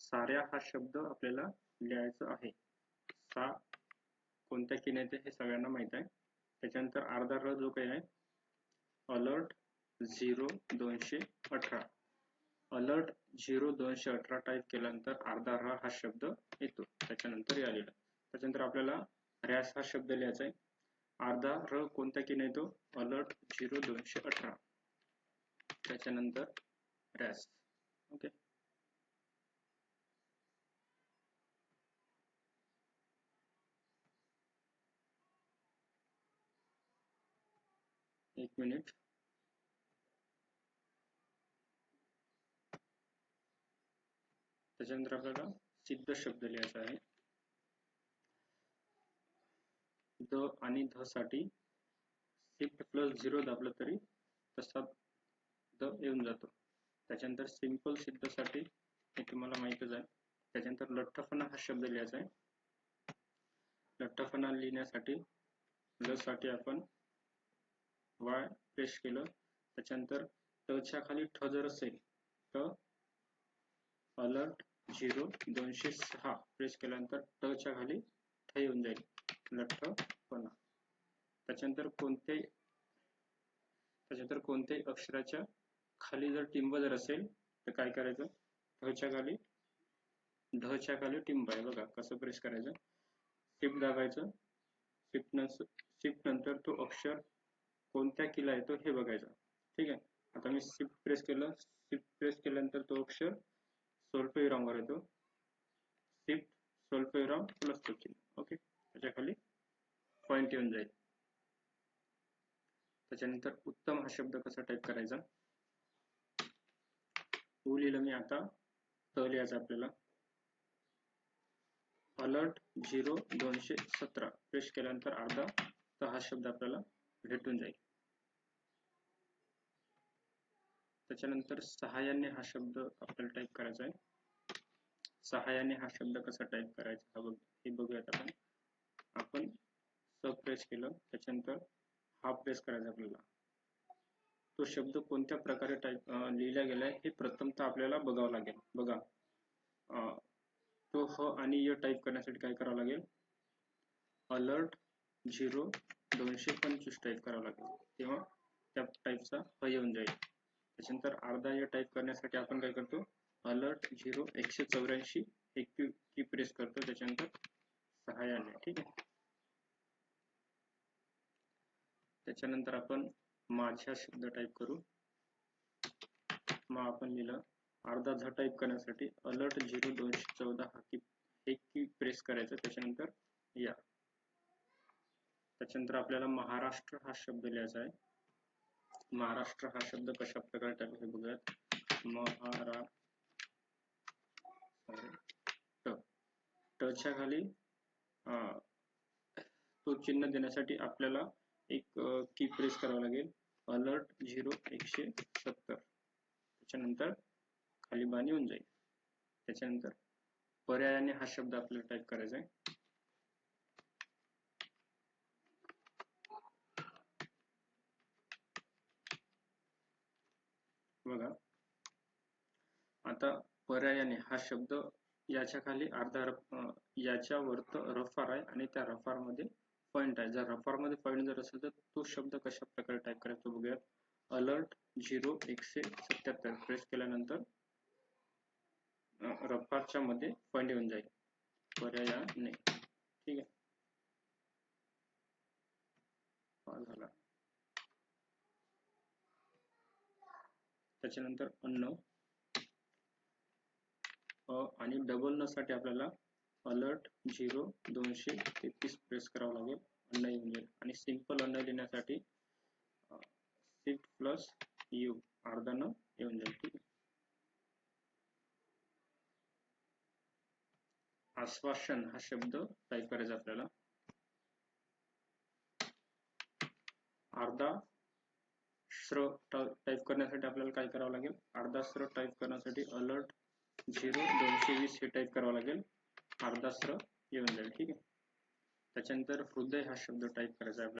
साऱ्या हा शब्द आपल्याला लिहायचा आहे. सा कोणत्या कीने येते हे सगळ्यांना माहित आहे. त्याच्यानंतर अर्धा र जो काही आहे अलर्ट 0218 अलर्ट 0218 टाईप केल्यानंतर अर्धा र हा शब्द येतो. त्याच्यानंतर या लिहिलं. त्याच्यानंतर आपल्याला रॅस हा शब्द लिहायचा आहे. अर्धा र कोणत्या कीने येतो अलर्ट 0218 त्याच्यानंतर रॅस. ओके, एक मिनिट. त्याच्यानंतर आपल्याला सिद्ध शब्द लिहायचा आहे. द आणि ध साठी शिफ्ट प्लस 0 दाबलं तरी तसा द येऊन जातो. त्याच्यानंतर सिंपल सिद्ध साठी हे तुम्हाला माहितच आहे. त्याच्यानंतर लठ्ठपणा हा शब्द लिहायचा आहे. लठ्ठपणा लिहिण्यासाठी ल साठी आपण वाय प्रेस केलं. त्याच्यानंतर ट च्या खाली ठ जर असेल तर अलर्ट 0206 प्रेस केल्यानंतर ट च्या खाली ठ येऊन जाईल, लठ्ठपणा. त्याच्यानंतर कोणत्याही अक्षराच्या खाली जर टिंब जर असेल तर काय करायचं, ढ च्या खाली टिंब आहे बघा, कसं प्रेस करायचं, शिफ्ट दाबायचं, शिफ्ट नंतर तो अक्षर कोणत्या कीला येतो हे बघायचं. ठीक आहे, आता मी शिफ्ट प्रेस केलं, शिफ्ट प्रेस केल्यानंतर तो अक्षर स्वल्पविराम वर येतो, शिफ्ट स्वल्पविराम प्लस तो चिन्ह. ओके, त्याच्या खाली पॉइंट येऊन जाईल. त्याच्यानंतर उत्तम हा शब्द कसा टाईप करायचा, उ लिहिलं मी, आता त लिहायचं आपल्याला. अलर्ट 0217 प्रेस केल्यानंतर अर्धा त हा शब्द आपल्याला भेटून जाईल. त्याच्यानंतर सहाय्याने हा शब्द आपल्याला टाईप करायचा आहे. सहाय्याने हा शब्द कसा टाईप करायचा हे बघूयात आपण. आपण स प्रेस केलं, त्याच्यानंतर हा प्रेस करायचा आपल्याला. तो शब्द कोणत्या प्रकारे टाईप लिहिला गेलाय हे प्रथमतः आपल्याला बघावं लागेल. बघा, तो ह आणि य टाईप करण्यासाठी काय करावं लागेल, अलर्ट 0225 टाईप करावं लागेल, तेव्हा त्या टाईपचा ह येऊन जाईल. त्याच्यानंतर अर्धा य टाईप करण्यासाठी आपण काय करतो, अलर्ट 0184 हे की प्रेस करतो, त्याच्यानंतर सहाय्याने. ठीक आहे, त्याच्यानंतर आपण माझ्या शब्द टाईप करू. मग आपण लिहिलं, अर्धा झ टाईप करण्यासाठी अलर्ट 0214 हा की प्रेस करायचं, त्याच्यानंतर या. त्याच्यानंतर आपल्याला महाराष्ट्र हा शब्द लिहायचा आहे. महाराष्ट्र हा शब्द कशा प्रकारे टाईप हे बघूयात. ट च्या खाली तो चिन्ह देण्यासाठी आपल्याला एक की प्रेस करावं लागेल, अलर्ट 0170. त्याच्यानंतर खाली बाण येऊन जाईल. त्याच्यानंतर पर्यायाने हा शब्द आपल्याला टाईप करायचा आहे. बघा, आता पर्यायाने हा शब्द याच्या खाली अर्धा याच्या वरत रफार आहे आणि त्या रफार मध्ये पॉइंट आहे. जर रफार मध्ये पॉइंट जर असेल तर तो शब्द कशा प्रकारे टाईप करायचा बघूयात. अलर्ट 0177 प्रेस केल्यानंतर रफारच्या मध्ये पॉइंट येऊन जाईल, पर्यायाने. ठीक आहे, झाला. त्याच्यानंतर अन्न आणि डबल न साठी आपल्याला अलर्ट 0233 प्रेस करावं लागेल, अन्न येऊन जाईल. आणि सिंपल अन्न लिहिण्यासाठी शिफ्ट प्लस यू अर्धा न येऊन जाईल. ठीक आहे, आश्वासन हा शब्द टाईप करायचा आपल्याला. अर्धा श्र टाईप करण्यासाठी आपल्याला काय करावं लागेल, अर्धा श्र टाईप करण्यासाठी अलर्ट 0220 हे टाईप करावं लागेल, अर्धा श्र येऊन जाईल. ठीक आहे, त्याच्यानंतर हृदय हा शब्द टाईप करायचा आहे आपल्याला.